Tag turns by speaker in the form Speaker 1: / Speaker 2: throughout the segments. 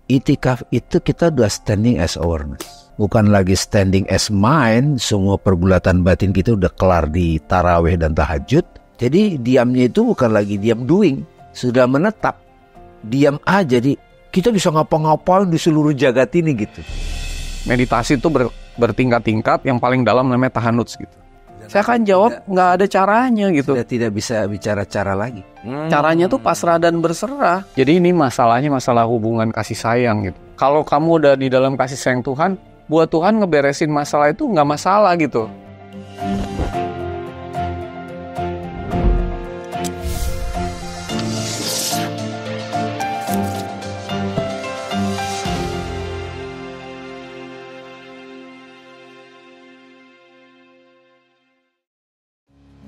Speaker 1: Itikaf itu kita udah standing as awareness, bukan lagi standing as mind. Semua pergulatan batin kita udah kelar di tarawih dan tahajud. Jadi diamnya itu bukan lagi diam doing, sudah menetap. Diam aja, jadi kita bisa ngapa-ngapain di seluruh jagat ini gitu.
Speaker 2: Meditasi itu bertingkat-tingkat, yang paling dalam namanya tahanuts gitu. Saya akan jawab nggak ada caranya gitu.
Speaker 1: Sudah tidak bisa bicara cara lagi.
Speaker 2: Caranya tuh pasrah dan berserah. Jadi ini masalahnya masalah hubungan kasih sayang gitu. Kalau kamu udah di dalam kasih sayang Tuhan, buat Tuhan ngeberesin masalah itu nggak masalah gitu.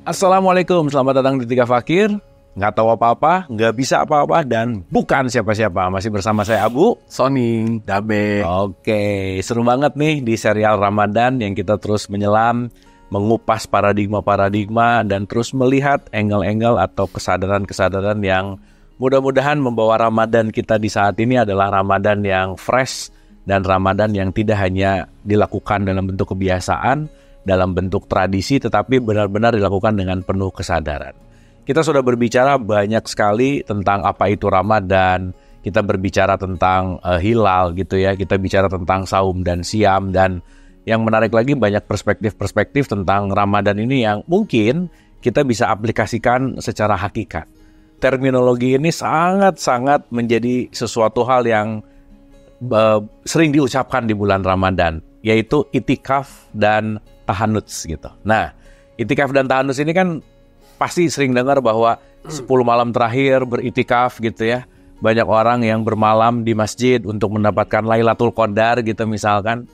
Speaker 3: Assalamualaikum, selamat datang di Tiga Fakir. Nggak tahu apa-apa, nggak bisa apa-apa, dan bukan siapa-siapa. Masih bersama saya Abu,
Speaker 2: Sony,
Speaker 3: Dabe. Oke, seru banget nih di serial Ramadan yang kita terus menyelam, mengupas paradigma-paradigma, dan terus melihat angle-angle atau kesadaran-kesadaran yang mudah-mudahan membawa Ramadan kita di saat ini adalah Ramadan yang fresh, dan Ramadan yang tidak hanya dilakukan dalam bentuk kebiasaan, dalam bentuk tradisi, tetapi benar-benar dilakukan dengan penuh kesadaran. Kita sudah berbicara banyak sekali tentang apa itu Ramadan, kita berbicara tentang hilal gitu ya, kita bicara tentang saum dan siam, dan yang menarik lagi banyak perspektif-perspektif tentang Ramadan ini yang mungkin kita bisa aplikasikan secara hakikat. Terminologi ini sangat-sangat menjadi sesuatu hal yang sering diucapkan di bulan Ramadan, yaitu itikaf dan tahanuts gitu. Nah, itikaf dan tahanuts ini kan pasti sering dengar bahwa 10 malam terakhir beritikaf gitu ya. Banyak orang yang bermalam di masjid untuk mendapatkan Lailatul Qadar gitu misalkan.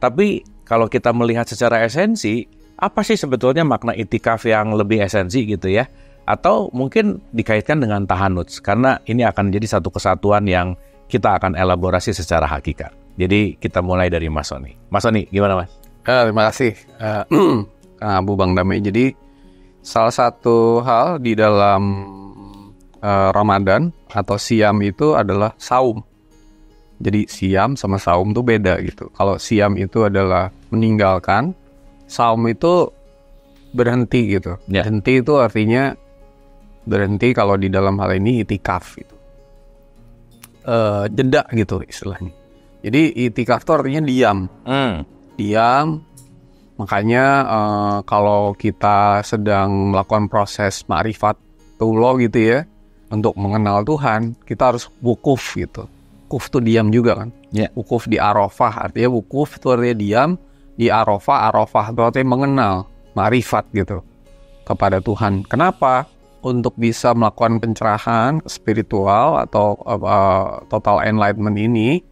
Speaker 3: Tapi kalau kita melihat secara esensi, apa sih sebetulnya makna itikaf yang lebih esensi gitu ya? Atau mungkin dikaitkan dengan tahanuts, karena ini akan jadi satu kesatuan yang kita akan elaborasi secara hakikat. Jadi kita mulai dari Mas Sony. Mas Sony, gimana Mas?
Speaker 2: Terima kasih Abu Bang Dame. Jadi salah satu hal di dalam Ramadan atau siam itu adalah saum. Jadi siam sama saum itu beda gitu. Kalau siam itu adalah meninggalkan, saum itu berhenti gitu.
Speaker 3: Yeah.
Speaker 2: Berhenti itu artinya berhenti, kalau di dalam hal ini itikaf gitu. Jeda gitu istilahnya. Jadi itikaf itu artinya diam. Diam, makanya kalau kita sedang melakukan proses ma'rifatullah gitu ya, untuk mengenal Tuhan, kita harus wukuf gitu. Wukuf itu diam juga kan.
Speaker 3: Yeah.
Speaker 2: Wukuf di Arafah, artinya wukuf itu artinya diam. Di Arafah, Arafah itu artinya mengenal, ma'rifat gitu kepada Tuhan. Kenapa? Untuk bisa melakukan pencerahan spiritual atau total enlightenment ini,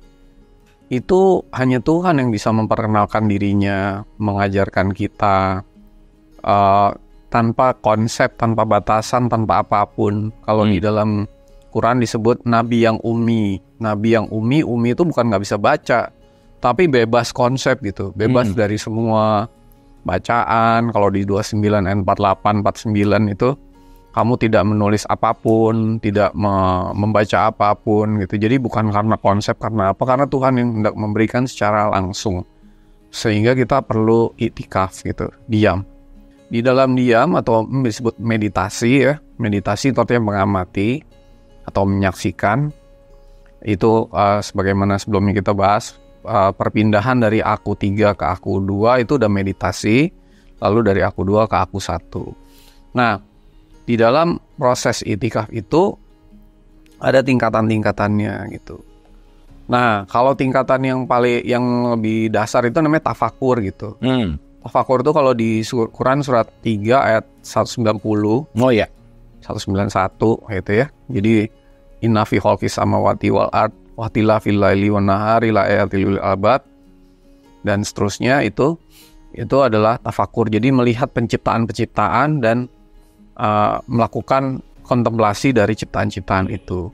Speaker 2: itu hanya Tuhan yang bisa memperkenalkan dirinya, mengajarkan kita tanpa konsep, tanpa batasan, tanpa apapun. Kalau di dalam Quran disebut Nabi yang ummi. Nabi yang ummi itu bukan nggak bisa baca, tapi bebas konsep gitu, bebas dari semua bacaan. Kalau di 29 ayat 48, 49 itu kamu tidak menulis apapun, tidak membaca apapun gitu. Jadi bukan karena konsep, karena apa? Karena Tuhan yang hendak memberikan secara langsung. Sehingga kita perlu itikaf gitu, diam. Di dalam diam atau disebut meditasi ya. Meditasi itu artinya mengamati atau menyaksikan. Itu sebagaimana sebelumnya kita bahas, perpindahan dari aku 3 ke aku 2 itu udah meditasi. Lalu dari aku 2 ke aku 1. Nah, di dalam proses itikaf itu ada tingkatan-tingkatannya gitu. Nah, kalau tingkatan yang lebih dasar itu namanya tafakur gitu. Tafakur itu kalau di Quran surat 3 ayat 190.
Speaker 3: Oh ya.
Speaker 2: 191 gitu ya. Jadi inna fi khalqis samawati wal ard wa ikhtilafil laili wan nahari la ayatil lil albab, dan seterusnya itu adalah tafakur. Jadi melihat penciptaan-penciptaan dan melakukan kontemplasi dari ciptaan-ciptaan itu.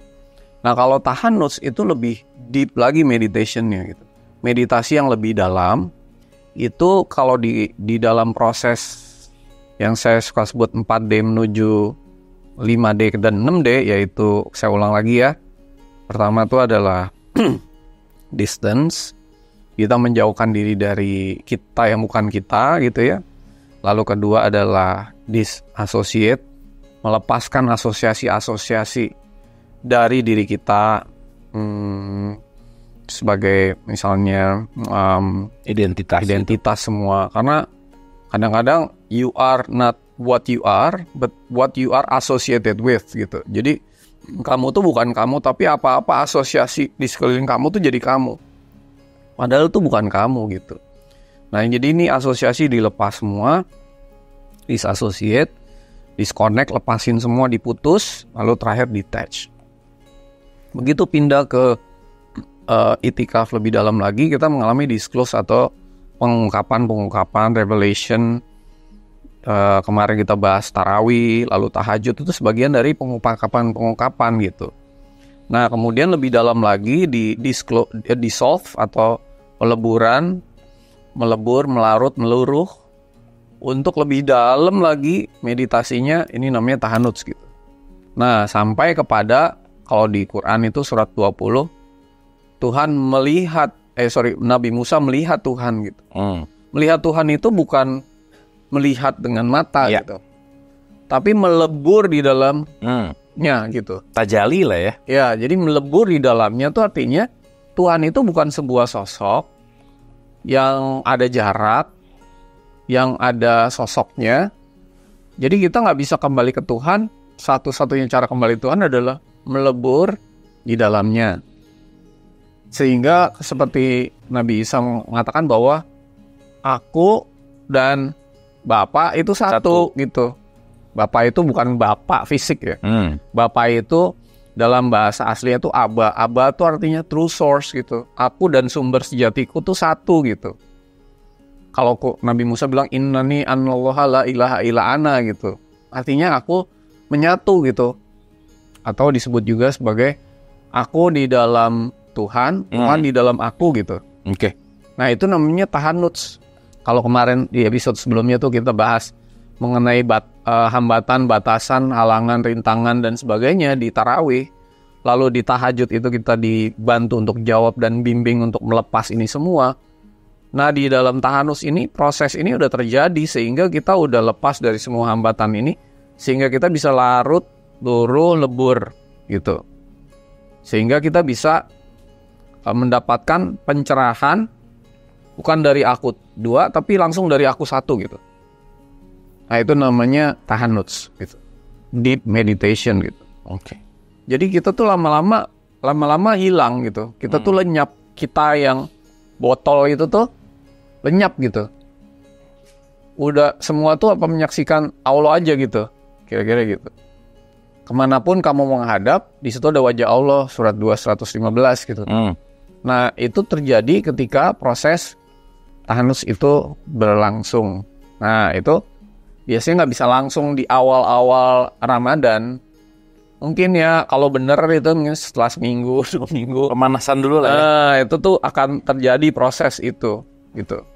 Speaker 2: Nah, kalau tahanuts itu lebih deep lagi meditationnya gitu. Meditasi yang lebih dalam itu kalau di dalam proses yang saya suka sebut 4D menuju 5D dan 6D, yaitu saya ulang lagi ya. Pertama itu adalah distance, kita menjauhkan diri dari kita yang bukan kita gitu ya. Lalu kedua adalah disassociate, melepaskan asosiasi-asosiasi dari diri kita sebagai misalnya identitas semua. Karena kadang-kadang you are not what you are, but what you are associated with gitu. Jadi kamu tuh bukan kamu, tapi apa-apa asosiasi di sekeliling kamu tuh jadi kamu. Padahal itu bukan kamu gitu. Nah, jadi ini asosiasi dilepas semua, disassociate, disconnect, lepasin semua, diputus, lalu terakhir detach. Begitu pindah ke itikaf lebih dalam lagi, kita mengalami disclose atau pengungkapan, revelation. Kemarin kita bahas tarawih, lalu tahajud, itu sebagian dari pengungkapan gitu. Nah, kemudian lebih dalam lagi di dissolve atau melebur, melarut, meluruh. Untuk lebih dalam lagi meditasinya, ini namanya tahanuts gitu. Nah, sampai kepada, kalau di Quran itu surat 20, Nabi Musa melihat Tuhan gitu. Melihat Tuhan itu bukan melihat dengan mata gitu, tapi melebur di dalamnya gitu.
Speaker 3: Tajali lah ya.
Speaker 2: Ya, jadi melebur di dalamnya tuh artinya Tuhan itu bukan sebuah sosok yang ada jarak, yang ada sosoknya. Jadi kita nggak bisa kembali ke Tuhan. Satu-satunya cara kembali ke Tuhan adalah melebur di dalamnya. Sehingga seperti Nabi Isa mengatakan bahwa aku dan Bapa itu satu gitu. Bapa itu bukan Bapak fisik ya. Bapa itu dalam bahasa aslinya itu Aba. Aba itu artinya true source gitu. Aku dan sumber sejatiku tuh satu gitu. Kalau Nabi Musa bilang innani anallaha la ilaha illa ana gitu. Artinya aku menyatu gitu. Atau disebut juga sebagai aku di dalam Tuhan, Tuhan di dalam aku gitu.
Speaker 3: Oke.
Speaker 2: Nah, itu namanya tahanuts. Kalau kemarin di episode sebelumnya tuh kita bahas mengenai hambatan, batasan, halangan, rintangan dan sebagainya di tarawih. Lalu di tahajud itu kita dibantu untuk jawab dan bimbing untuk melepas ini semua. Nah, di dalam tahanus ini, proses ini udah terjadi sehingga kita udah lepas dari semua hambatan ini, sehingga kita bisa larut, luruh, lebur gitu. Sehingga kita bisa mendapatkan pencerahan bukan dari aku dua, tapi langsung dari aku satu gitu. Nah, itu namanya tahanuts gitu. Deep meditation gitu.
Speaker 3: Oke.
Speaker 2: Jadi kita tuh lama-lama hilang gitu. Kita tuh lenyap. Kita yang botol itu tuh lenyap gitu. Udah semua tuh apa menyaksikan Allah aja gitu. Kira-kira gitu. Kemanapun kamu menghadap, di situ ada wajah Allah, surat 2:115 gitu. Nah, itu terjadi ketika proses tahanus itu berlangsung. Nah, itu biasanya nggak bisa langsung di awal-awal Ramadan. Mungkin ya kalau bener itu mungkin setelah seminggu, 2 minggu.
Speaker 3: Pemanasan dulu lah ya.
Speaker 2: Nah, itu tuh akan terjadi proses itu gitu.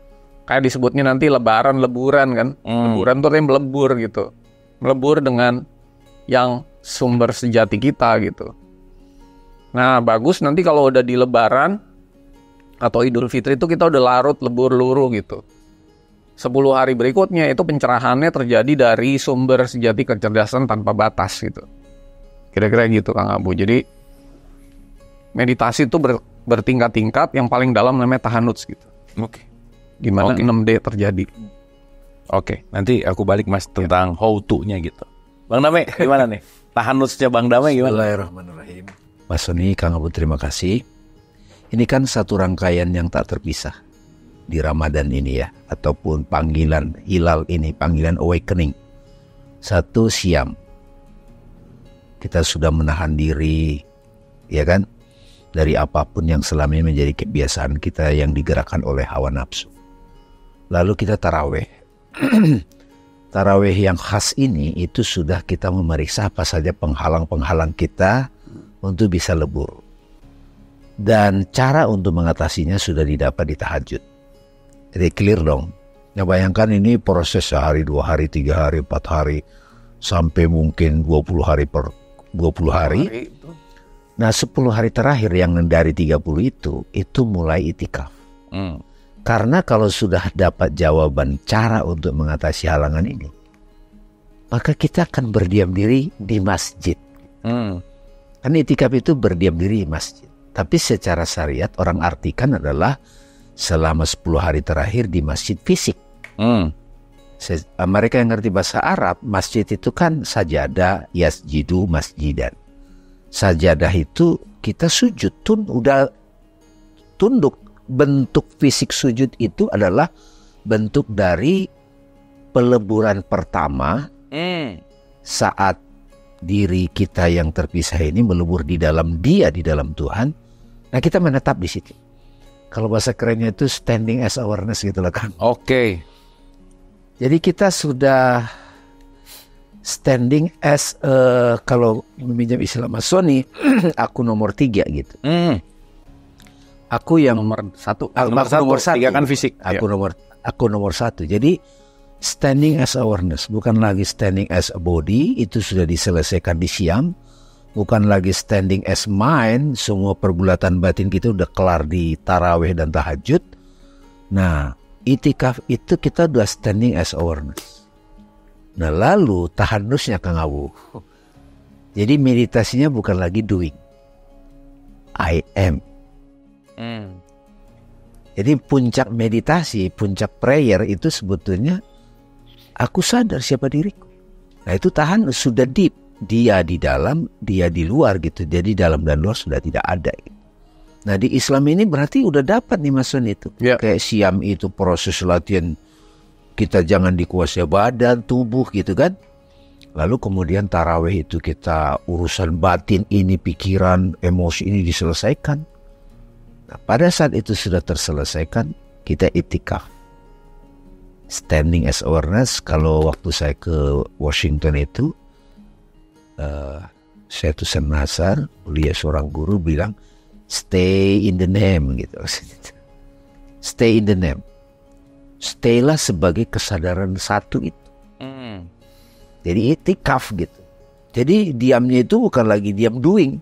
Speaker 2: Kayak disebutnya nanti leburan kan. Leburan tuh artinya melebur gitu. Melebur dengan yang sumber sejati kita gitu. Nah, bagus nanti kalau udah di Lebaran atau Idul Fitri itu kita udah larut, lebur, luruh gitu. 10 hari berikutnya itu pencerahannya terjadi dari sumber sejati kecerdasan tanpa batas gitu. Kira-kira gitu Kang Abu. Jadi meditasi itu bertingkat-tingkat, yang paling dalam namanya tahanuts gitu.
Speaker 3: Oke.
Speaker 2: Di mana 6D terjadi.
Speaker 3: Oke, nanti aku balik Mas tentang how to-nya gitu. Bang Dame, gimana nih? Tahanutsnya Bang Dame gimana?
Speaker 1: Bismillahirrahmanirrahim. Mas Sony, Kang Abu, terima kasih. Ini kan satu rangkaian yang tak terpisah di Ramadan ini ya, ataupun panggilan hilal ini, panggilan awakening. Satu, siam. Kita sudah menahan diri, ya kan, dari apapun yang selama ini menjadi kebiasaan kita yang digerakkan oleh hawa nafsu. Lalu kita tarawih. Tarawih yang khas ini itu sudah kita memeriksa apa saja penghalang-penghalang kita untuk bisa lebur. Dan cara untuk mengatasinya sudah didapat di tahajud. Jadi clear dong. Ya bayangkan ini proses sehari, 2 hari, 3 hari, 4 hari, sampai mungkin 20 hari per 20 hari. Nah 10 hari terakhir yang dari 30 itu mulai itikaf. Karena kalau sudah dapat jawaban cara untuk mengatasi halangan ini, maka kita akan berdiam diri di masjid. Karena itikaf itu berdiam diri di masjid. Tapi secara syariat orang artikan adalah selama 10 hari terakhir di masjid fisik. Mereka yang ngerti bahasa Arab, masjid itu kan sajadah, yasjidu masjidan. Sajadah itu kita sujud, udah tunduk. Bentuk fisik sujud itu adalah bentuk dari peleburan pertama saat diri kita yang terpisah ini melebur di dalam Dia, di dalam Tuhan. Nah kita menetap di situ. Kalau bahasa kerennya itu standing as awareness gitu loh kan.
Speaker 3: Oke.
Speaker 1: Jadi kita sudah standing as kalau meminjam istilah Masoni, aku nomor 3 gitu. Aku yang
Speaker 2: Nomor 1.
Speaker 1: nomor 1.
Speaker 3: 3 kan fisik.
Speaker 1: Aku nomor 1. Jadi standing as awareness, bukan lagi standing as a body, itu sudah diselesaikan di Syam. Bukan lagi standing as mind, semua pergulatan batin kita udah kelar di tarawih dan tahajud. Nah, itikaf itu kita udah standing as awareness. Nah, lalu tahanusnya Kang Abu. Jadi meditasinya bukan lagi doing, I am. Jadi puncak meditasi, puncak prayer itu sebetulnya aku sadar siapa diriku. Nah itu tahanus, sudah deep. Dia di dalam, dia di luar gitu. Jadi dalam dan luar sudah tidak ada gitu. Nah di Islam ini berarti udah dapat nih Mason itu. Kayak Syam itu proses latihan, kita jangan dikuasai badan, tubuh gitu kan. Lalu kemudian tarawih itu kita urusan batin ini, pikiran, emosi ini diselesaikan. Nah pada saat itu sudah terselesaikan, kita itikaf. Standing as awareness. Kalau waktu saya ke Washington itu, saya tuh senasar, lihat seorang guru bilang, stay in the name gitu. Stay in the name. Staylah sebagai kesadaran satu itu. Jadi itikaf gitu. Jadi diamnya itu bukan lagi diam doing,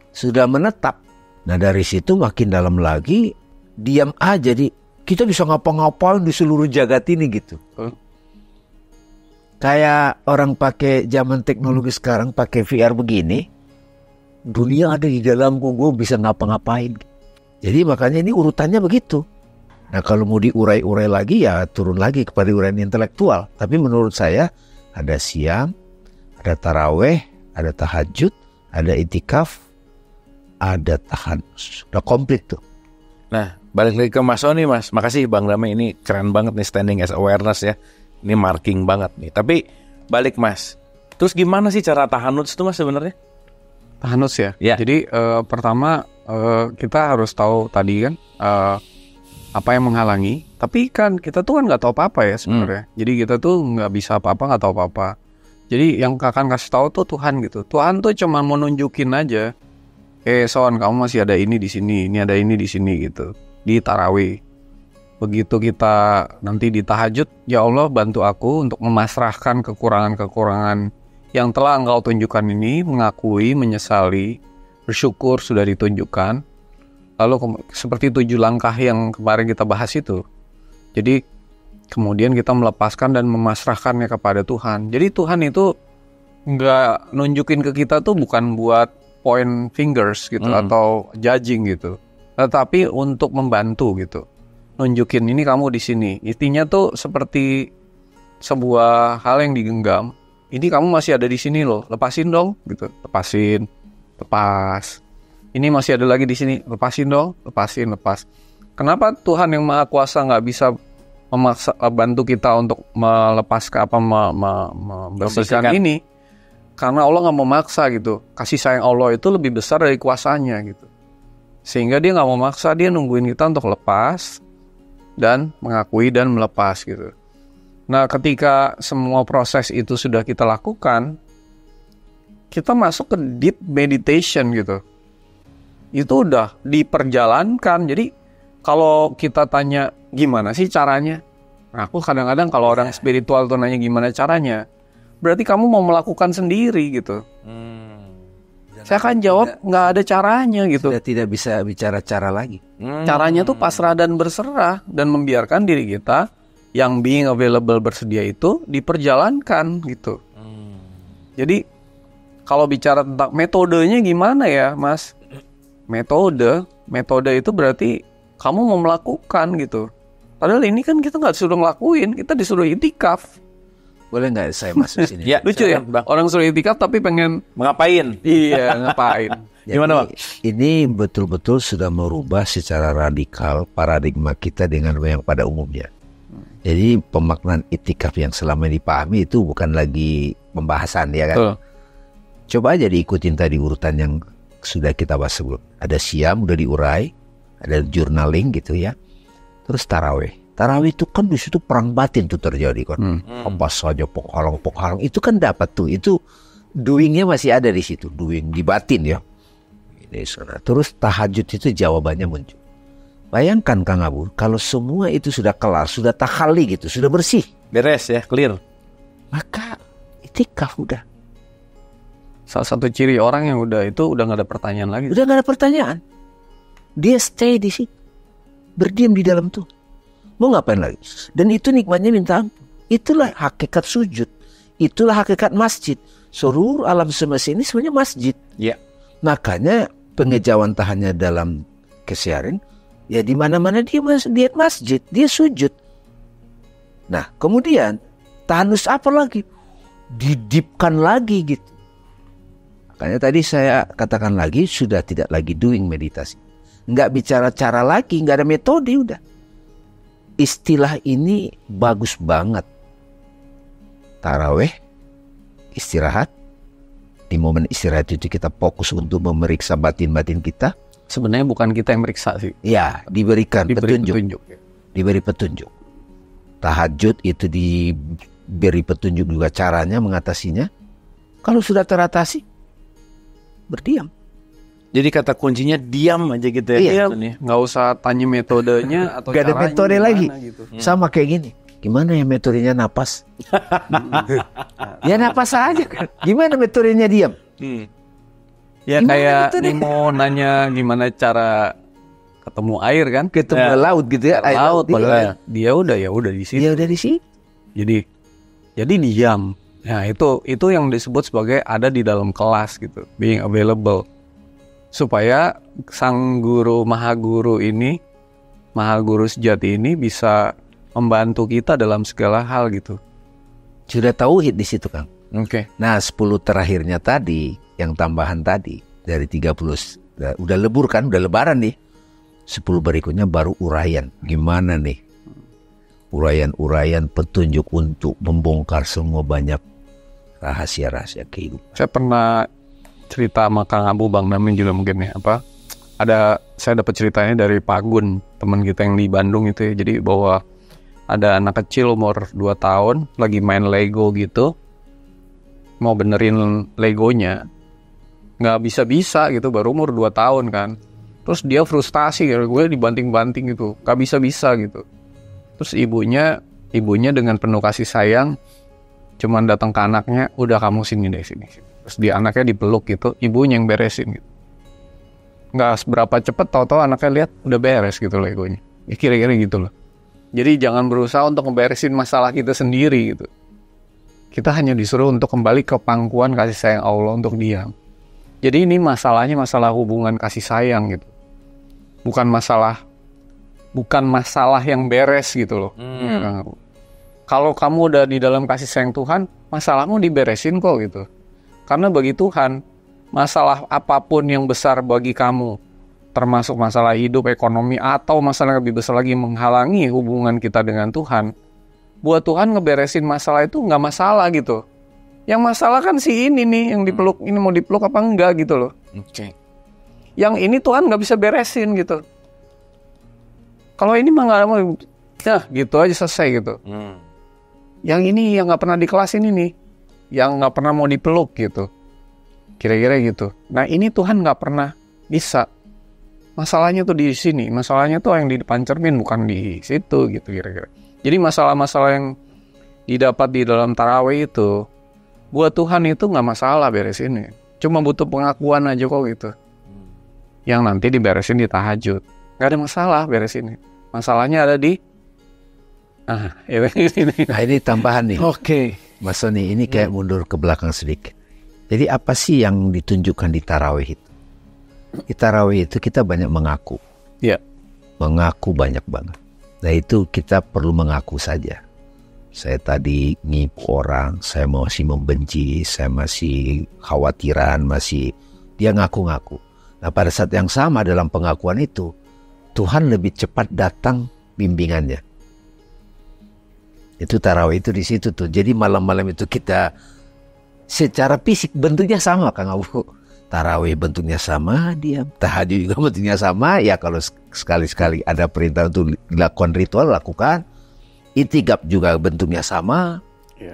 Speaker 1: sudah menetap. Nah dari situ makin dalam lagi, diam aja. Jadi kita bisa ngapa-ngapain di seluruh jagat ini gitu. Kayak orang pakai zaman teknologi sekarang, pakai VR begini, dunia ada di dalamku, gue bisa ngapa-ngapain. Jadi makanya ini urutannya begitu. Nah kalau mau diurai-urai lagi ya turun lagi kepada uraian intelektual. Tapi menurut saya ada Syam, ada taraweh, ada tahajud, ada itikaf, ada tahanus. Udah komplit tuh.
Speaker 3: Nah balik lagi ke Mas Sony Mas. Makasih Bang Damai, ini keren banget nih standing as awareness ya. Ini marking banget nih. Tapi balik Mas, terus gimana sih cara tahanus itu Mas sebenarnya?
Speaker 2: Tahanus ya? Jadi pertama kita harus tahu tadi kan apa yang menghalangi. Tapi kan kita tuh kan nggak tahu apa-apa ya sebenarnya. Jadi kita tuh nggak bisa apa-apa, nggak tahu apa-apa. Jadi yang akan kasih tahu tuh Tuhan gitu. Tuhan tuh cuma mau nunjukin aja, Son kamu masih ada ini di sini, ini ada ini di sini gitu. Di tarawih. Begitu kita nanti di tahajud, ya Allah bantu aku untuk memasrahkan kekurangan-kekurangan yang telah Engkau tunjukkan ini, mengakui, menyesali, bersyukur sudah ditunjukkan. Lalu seperti 7 langkah yang kemarin kita bahas itu. Jadi kemudian kita melepaskan dan memasrahkannya kepada Tuhan. Jadi Tuhan itu nggak nunjukin ke kita tuh bukan buat point fingers gitu atau judging gitu, tetapi untuk membantu gitu. Nunjukin ini kamu di sini. Intinya tuh seperti sebuah hal yang digenggam. Ini kamu masih ada di sini loh. Lepasin dong gitu. Lepasin. Lepas. Ini masih ada lagi di sini. Lepasin dong. Lepasin, lepas. Kenapa Tuhan yang Maha Kuasa nggak bisa memaksa bantu kita untuk melepaskan membersihkan ini? Karena Allah nggak memaksa gitu. Kasih sayang Allah itu lebih besar dari kuasanya gitu. Sehingga dia nggak memaksa, dia nungguin kita untuk lepas dan mengakui dan melepas gitu. Nah ketika semua proses itu sudah kita lakukan, kita masuk ke deep meditation gitu. Itu udah diperjalankan. Jadi kalau kita tanya gimana sih caranya, nah, aku kadang-kadang kalau orang spiritual tuh nanya gimana caranya, berarti kamu mau melakukan sendiri gitu. Saya akan jawab nggak ada caranya gitu.
Speaker 1: Sudah tidak bisa bicara cara lagi.
Speaker 2: Caranya tuh pasrah dan berserah dan membiarkan diri kita yang being available bersedia itu diperjalankan gitu. Jadi kalau bicara tentang metodenya gimana ya, Mas? Metode itu berarti kamu mau melakukan gitu. Padahal ini kan kita nggak disuruh ngelakuin, kita disuruh itikaf.
Speaker 1: Boleh nggak saya masuk sini?
Speaker 3: Ya,
Speaker 2: Lucu ya,
Speaker 3: Bang.
Speaker 2: orang suruh itikaf tapi pengen
Speaker 3: Ngapain?
Speaker 2: iya ngapain?
Speaker 1: Jadi,
Speaker 3: Gimana, Bang?
Speaker 1: Ini betul-betul sudah merubah secara radikal paradigma kita dengan yang pada umumnya. Jadi pemaknaan itikaf yang selama ini dipahami itu bukan lagi pembahasan ya kan?
Speaker 2: Betul.
Speaker 1: Coba aja diikutin tadi urutan yang sudah kita bahas sebelum. Ada siam udah diurai, ada journaling gitu ya. Terus tarawih. Tarawih itu kan di situ perang batin tuh terjadi kan. Apa saja pokhalang itu kan dapat tuh. Itu doingnya masih ada di situ, doing di batin ya. Ini sana. Terus tahajud itu jawabannya muncul. Bayangkan Kang Abu, kalau semua itu sudah kelar, sudah tahalli gitu, sudah bersih,
Speaker 3: Beres ya, clear.
Speaker 1: maka itikaf udah.
Speaker 2: Salah satu ciri orang yang udah nggak ada pertanyaan lagi.
Speaker 1: Udah gak ada pertanyaan. Dia stay di situ. Berdiam di dalam tuh. Mau ngapain lagi? Dan itu nikmatnya minta ampun. Itulah hakikat sujud. Itulah hakikat masjid. Seluruh alam semesta ini sebenarnya masjid.
Speaker 3: Ya.
Speaker 1: Makanya pengejauhan tahannya dalam keseharian, ya di mana-mana dia masjid, dia sujud. Nah, kemudian tahanus apa lagi? Didipkan lagi gitu. Makanya tadi saya katakan lagi sudah tidak lagi doing meditasi. Nggak bicara cara lagi, nggak ada metode udah. Istilah ini bagus banget. Taraweh, istirahat. Di momen istirahat itu kita fokus untuk memeriksa batin-batin kita.
Speaker 2: Sebenarnya bukan kita yang meriksa sih.
Speaker 1: Ya, diberikan petunjuk.
Speaker 2: Ya.
Speaker 1: Diberi petunjuk. Tahajud itu diberi petunjuk juga caranya mengatasinya. Kalau sudah teratasi, berdiam.
Speaker 3: Jadi kata kuncinya diam aja gitu ya.
Speaker 1: Iya.
Speaker 2: Nggak usah tanya metodenya atau
Speaker 1: Gak ada
Speaker 2: caranya
Speaker 1: metode
Speaker 2: gimana
Speaker 1: lagi.
Speaker 2: gitu.
Speaker 1: Sama kayak gini. Gimana ya metodenya napas? Ya napas aja kan. Gimana metodenya diam?
Speaker 2: Ya
Speaker 1: Gimana
Speaker 2: kayak
Speaker 1: metodenya?
Speaker 2: Nemo nanya gimana cara ketemu air kan?
Speaker 1: Ketemu laut gitu ya. air
Speaker 2: Laut
Speaker 1: dia.
Speaker 2: padahal dia udah di situ.
Speaker 1: Dia udah di sini.
Speaker 2: Jadi diam. Nah, itu yang disebut sebagai ada di dalam kelas gitu, being available. Supaya sang guru maha guru sejati ini bisa membantu kita dalam segala hal gitu.
Speaker 1: Sudah tauhid di situ Kang.
Speaker 2: Oke.
Speaker 1: Nah 10 terakhirnya tadi, yang tambahan tadi dari 30, udah lebur kan, udah lebaran nih. 10 berikutnya baru uraian. Gimana nih? Uraian-uraian petunjuk untuk membongkar semua banyak rahasia-rahasia kehidupan.
Speaker 2: Saya pernah cerita sama Kang Abu, Bang Damin juga mungkin ya, saya dapat ceritanya dari Pak Gun, teman kita yang di Bandung itu ya. Jadi bahwa ada anak kecil umur 2 tahun lagi main Lego gitu, mau benerin Legonya, nggak bisa gitu, baru umur 2 tahun kan. Terus dia frustasi, gue dibanting-banting gitu, nggak bisa gitu. Terus ibunya dengan penuh kasih sayang cuman datang ke anaknya, udah kamu sini. Terus anaknya dipeluk gitu, ibunya yang beresin gitu. Nggak seberapa cepet, tahu-tahu anaknya lihat udah beres gitu Legonya. Ya kira-kira gitu loh. Jadi jangan berusaha untuk ngeberesin masalah kita sendiri gitu. Kita hanya disuruh untuk kembali ke pangkuan kasih sayang Allah untuk diam. Jadi ini masalahnya masalah hubungan kasih sayang gitu. Bukan masalah yang beres gitu loh. Kalau kamu udah di dalam kasih sayang Tuhan, masalahmu diberesin kok gitu. Karena bagi Tuhan, masalah apapun yang besar bagi kamu, termasuk masalah hidup, ekonomi, atau masalah yang lebih besar lagi menghalangi hubungan kita dengan Tuhan, buat Tuhan ngeberesin masalah itu nggak masalah gitu. Yang masalah kan si ini nih, yang dipeluk, ini mau dipeluk apa enggak gitu loh.
Speaker 3: Oke.
Speaker 2: Yang ini Tuhan nggak bisa beresin gitu. Kalau ini mah nggak mau, ya gitu aja selesai gitu. Yang ini yang nggak pernah di kelas ini nih, yang nggak pernah mau dipeluk gitu, kira-kira gitu. Nah ini Tuhan nggak pernah bisa. Masalahnya tuh di sini, masalahnya tuh yang di depan cermin, bukan di situ gitu kira-kira. Jadi masalah-masalah yang didapat di dalam tarawih itu, buat Tuhan itu nggak masalah beresinnya. cuma butuh pengakuan aja kok gitu. Yang nanti diberesin di tahajud. Gak ada masalah beresin. Masalahnya ada di ini.
Speaker 1: Nah ini tambahan nih.
Speaker 3: Oke.
Speaker 1: Mas Sony, ini kayak mundur ke belakang sedikit. Jadi apa sih yang ditunjukkan di tarawih itu? Di tarawih itu kita banyak mengaku.
Speaker 2: Ya.
Speaker 1: Mengaku banyak banget. Nah itu kita perlu mengaku saja. Saya tadi ngipu orang, saya masih membenci, saya masih khawatiran, dia ngaku-ngaku. Nah pada saat yang sama dalam pengakuan itu, Tuhan lebih cepat datang bimbingannya. Itu tarawih itu di situ tuh. Jadi malam-malam itu kita secara fisik bentuknya sama Kang Abu. Tarawih bentuknya sama, diam. Tahajud juga bentuknya sama. Ya kalau sekali-sekali ada perintah untuk dilakukan ritual, lakukan. Itikaf juga bentuknya sama.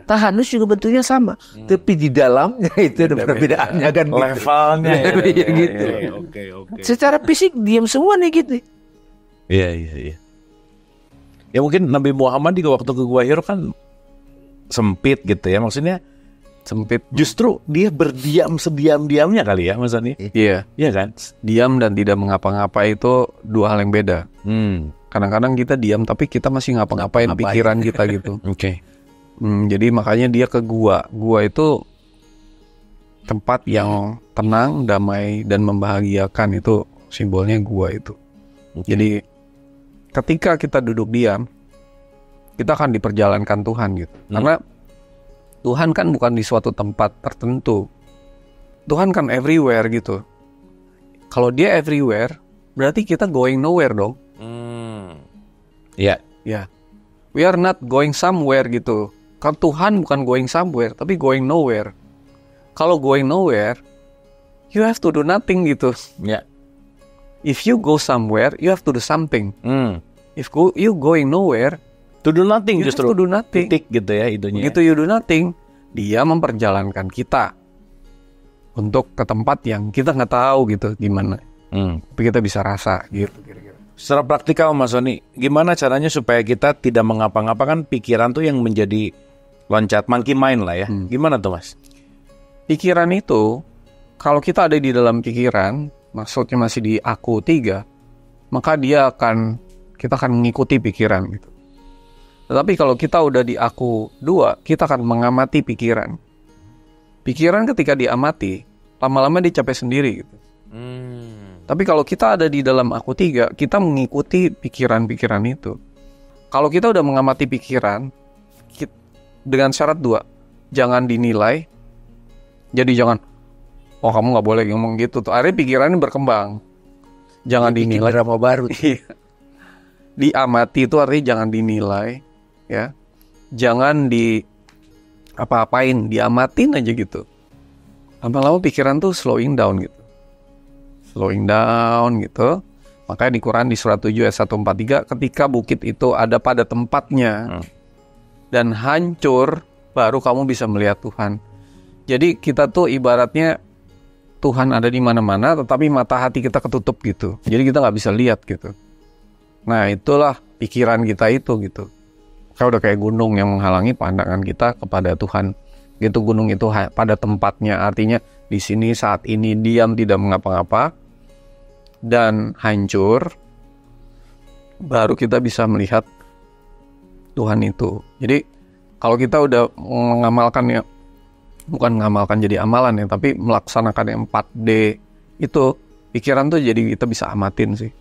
Speaker 1: Tahanus juga bentuknya sama. Tapi di dalamnya itu ada perbedaannya kan.
Speaker 3: Levelnya
Speaker 1: gitu.
Speaker 3: Oke.
Speaker 1: Secara fisik diam semua nih gitu.
Speaker 3: Iya. Ya mungkin Nabi Muhammad juga waktu ke Gua Hiro kan sempit gitu ya. Maksudnya
Speaker 2: Sempit.
Speaker 3: justru dia berdiam sediam-diamnya kali ya Mas Ani.
Speaker 2: Iya.
Speaker 3: Iya kan?
Speaker 2: Diam dan tidak mengapa-ngapa itu dua hal yang beda. Kadang-kadang kita diam tapi kita masih ngapa-ngapain pikiran kita gitu.
Speaker 3: Oke.
Speaker 2: Jadi makanya dia ke gua. Gua itu tempat yang tenang, damai, dan membahagiakan. Itu simbolnya gua itu. Jadi ketika kita duduk diam, kita akan diperjalankan Tuhan gitu. Karena Tuhan kan bukan di suatu tempat tertentu. Tuhan kan everywhere gitu. Kalau dia everywhere, berarti kita going nowhere dong.
Speaker 3: Iya.
Speaker 2: Ya. We are not going somewhere gitu. Kan Tuhan bukan going somewhere, tapi going nowhere. Kalau going nowhere, you have to do nothing gitu.
Speaker 3: Ya.
Speaker 2: If you go somewhere, you have to do something. If you going nowhere,
Speaker 3: To do nothing
Speaker 2: you
Speaker 3: justru.
Speaker 2: have to do nothing.
Speaker 3: Titik gitu ya itunya.
Speaker 2: Begitu you do nothing, dia memperjalankan kita untuk ke tempat yang kita nggak tahu gitu gimana. Tapi kita bisa rasa gitu kira-kira.
Speaker 3: Secara praktikal Mas Sony, gimana caranya supaya kita tidak mengapa-ngapakan pikiran tuh yang menjadi loncat monkey mind lah ya. Gimana tuh Mas?
Speaker 2: Pikiran itu, kalau kita ada di dalam pikiran, maksudnya masih di aku 3, maka kita akan mengikuti pikiran gitu. Tetapi kalau kita udah di aku 2, kita akan mengamati pikiran. Pikiran ketika diamati, lama-lama dia capek sendiri gitu. Tapi kalau kita ada di dalam aku 3, kita mengikuti pikiran-pikiran itu. Kalau kita udah mengamati pikiran, dengan syarat 2, jangan dinilai. Jadi jangan, kamu nggak boleh ngomong gitu tuh. Akhirnya pikirannya berkembang. Jangan dinilai.
Speaker 1: Drama baru.
Speaker 2: Diamati itu artinya jangan dinilai, ya. Jangan apa-apain, diamatin aja gitu. Lama-lama pikiran tuh slowing down gitu. Slowing down gitu. Makanya di Quran di surat 7 ayat 143, ketika bukit itu ada pada tempatnya dan hancur, baru kamu bisa melihat Tuhan. Jadi kita tuh ibaratnya Tuhan ada di mana-mana, tetapi mata hati kita ketutup gitu. Jadi kita nggak bisa lihat gitu. Nah itulah pikiran kita itu gitu. Udah kayak gunung yang menghalangi pandangan kita kepada Tuhan. Gitu gunung itu pada tempatnya, artinya di sini saat ini diam tidak mengapa-ngapa dan hancur, baru kita bisa melihat Tuhan itu. Jadi kalau kita udah mengamalkan ya, bukan mengamalkan jadi amalan ya, tapi melaksanakan yang 4D itu, pikiran tuh jadi kita bisa amatin sih.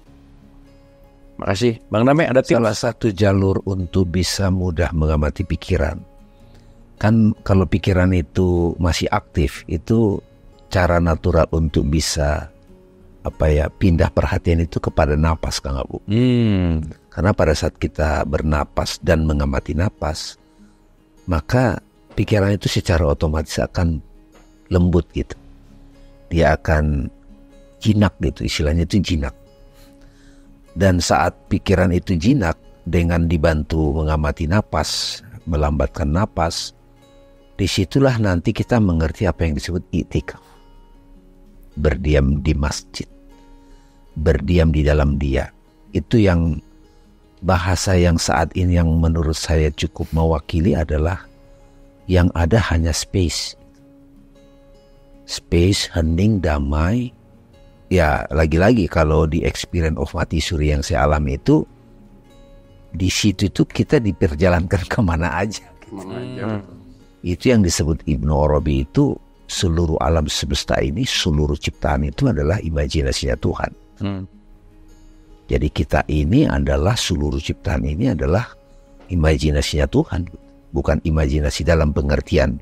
Speaker 3: Makasih Bang Name, ada tips?
Speaker 1: Salah satu jalur untuk bisa mudah mengamati pikiran, kan kalau pikiran itu masih aktif, itu cara natural untuk bisa pindah perhatian itu kepada napas Kang Abu. Karena pada saat kita bernapas dan mengamati napas, maka pikiran itu secara otomatis akan lembut gitu. Dia akan jinak gitu, istilahnya itu jinak. Dan saat pikiran itu jinak, dengan dibantu mengamati napas, melambatkan napas, disitulah nanti kita mengerti apa yang disebut i'tikaf. Berdiam di masjid, berdiam di dalam Dia. Itu yang bahasa yang saat ini yang menurut saya cukup mewakili adalah yang ada hanya space. space, hening, damai. Ya lagi-lagi kalau di experience of mati suri yang saya alami itu, di situ itu kita diperjalankan kemana aja. Itu yang disebut Ibnu Arabi itu, seluruh alam semesta ini, seluruh ciptaan itu adalah imajinasinya Tuhan. Jadi kita ini adalah, seluruh ciptaan ini adalah imajinasinya Tuhan, bukan imajinasi dalam pengertian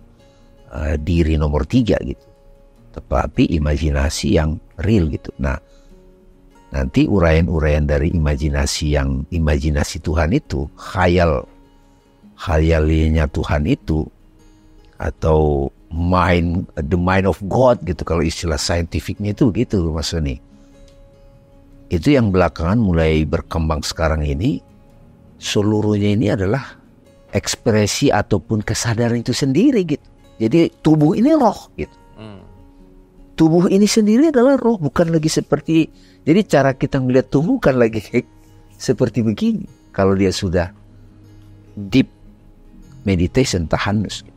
Speaker 1: diri nomor 3 gitu, tetapi imajinasi yang real gitu. Nah, nanti uraian-uraian dari imajinasi Tuhan itu, khayalnya Tuhan itu, atau the mind of God gitu kalau istilah saintifiknya itu gitu Mas Sony. Itu yang belakangan mulai berkembang sekarang ini, seluruhnya ini adalah ekspresi ataupun kesadaran itu sendiri gitu. Jadi tubuh ini roh gitu. Tubuh ini sendiri adalah roh, bukan lagi seperti, jadi cara kita melihat tubuh bukan lagi seperti begini kalau dia sudah deep meditation, tahanus gitu.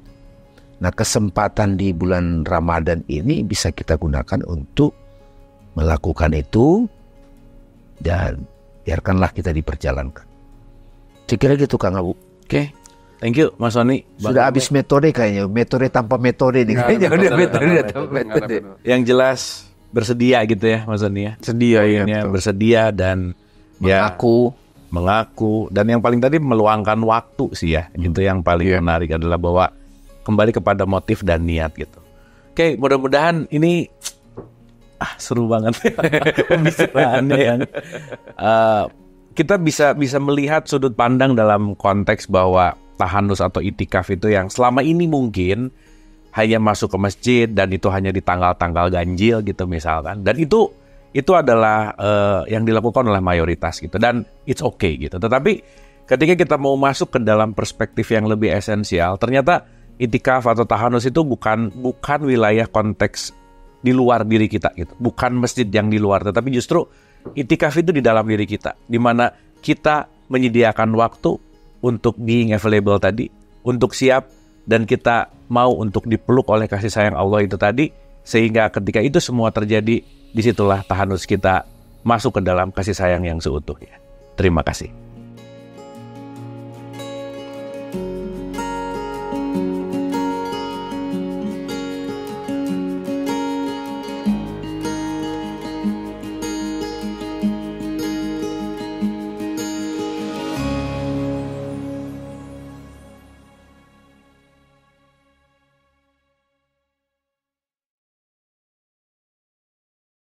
Speaker 1: Nah, kesempatan di bulan Ramadan ini bisa kita gunakan untuk melakukan itu, dan biarkanlah kita diperjalankan. Saya kira gitu Kang Abu.
Speaker 3: Oke. Thank you Mas Sony.
Speaker 1: Sudah habis metode kayaknya, metode tanpa metode nih kayaknya. Udah metode tanpa metode.
Speaker 3: Yang jelas bersedia gitu ya Mas Sony ya.
Speaker 2: Sedia ya.
Speaker 3: Bersedia dan mengaku, dan yang paling tadi meluangkan waktu sih ya. Itu yang paling menarik adalah bahwa kembali kepada motif dan niat gitu. Oke, mudah-mudahan ini seru banget pembicaraannya yang kita bisa melihat sudut pandang dalam konteks bahwa tahanus atau itikaf itu yang selama ini mungkin hanya masuk ke masjid dan itu hanya di tanggal-tanggal ganjil gitu misalkan, dan itu adalah yang dilakukan oleh mayoritas gitu, dan it's okay gitu. Tetapi ketika kita mau masuk ke dalam perspektif yang lebih esensial, ternyata itikaf atau tahanus itu bukan wilayah konteks di luar diri kita gitu, bukan masjid yang di luar, tetapi justru itikaf itu di dalam diri kita, di mana kita menyediakan waktu untuk being available tadi, untuk siap, dan kita mau untuk dipeluk oleh kasih sayang Allah itu tadi, sehingga ketika itu semua terjadi, disitulah tahanus kita masuk ke dalam kasih sayang yang seutuhnya. Terima kasih.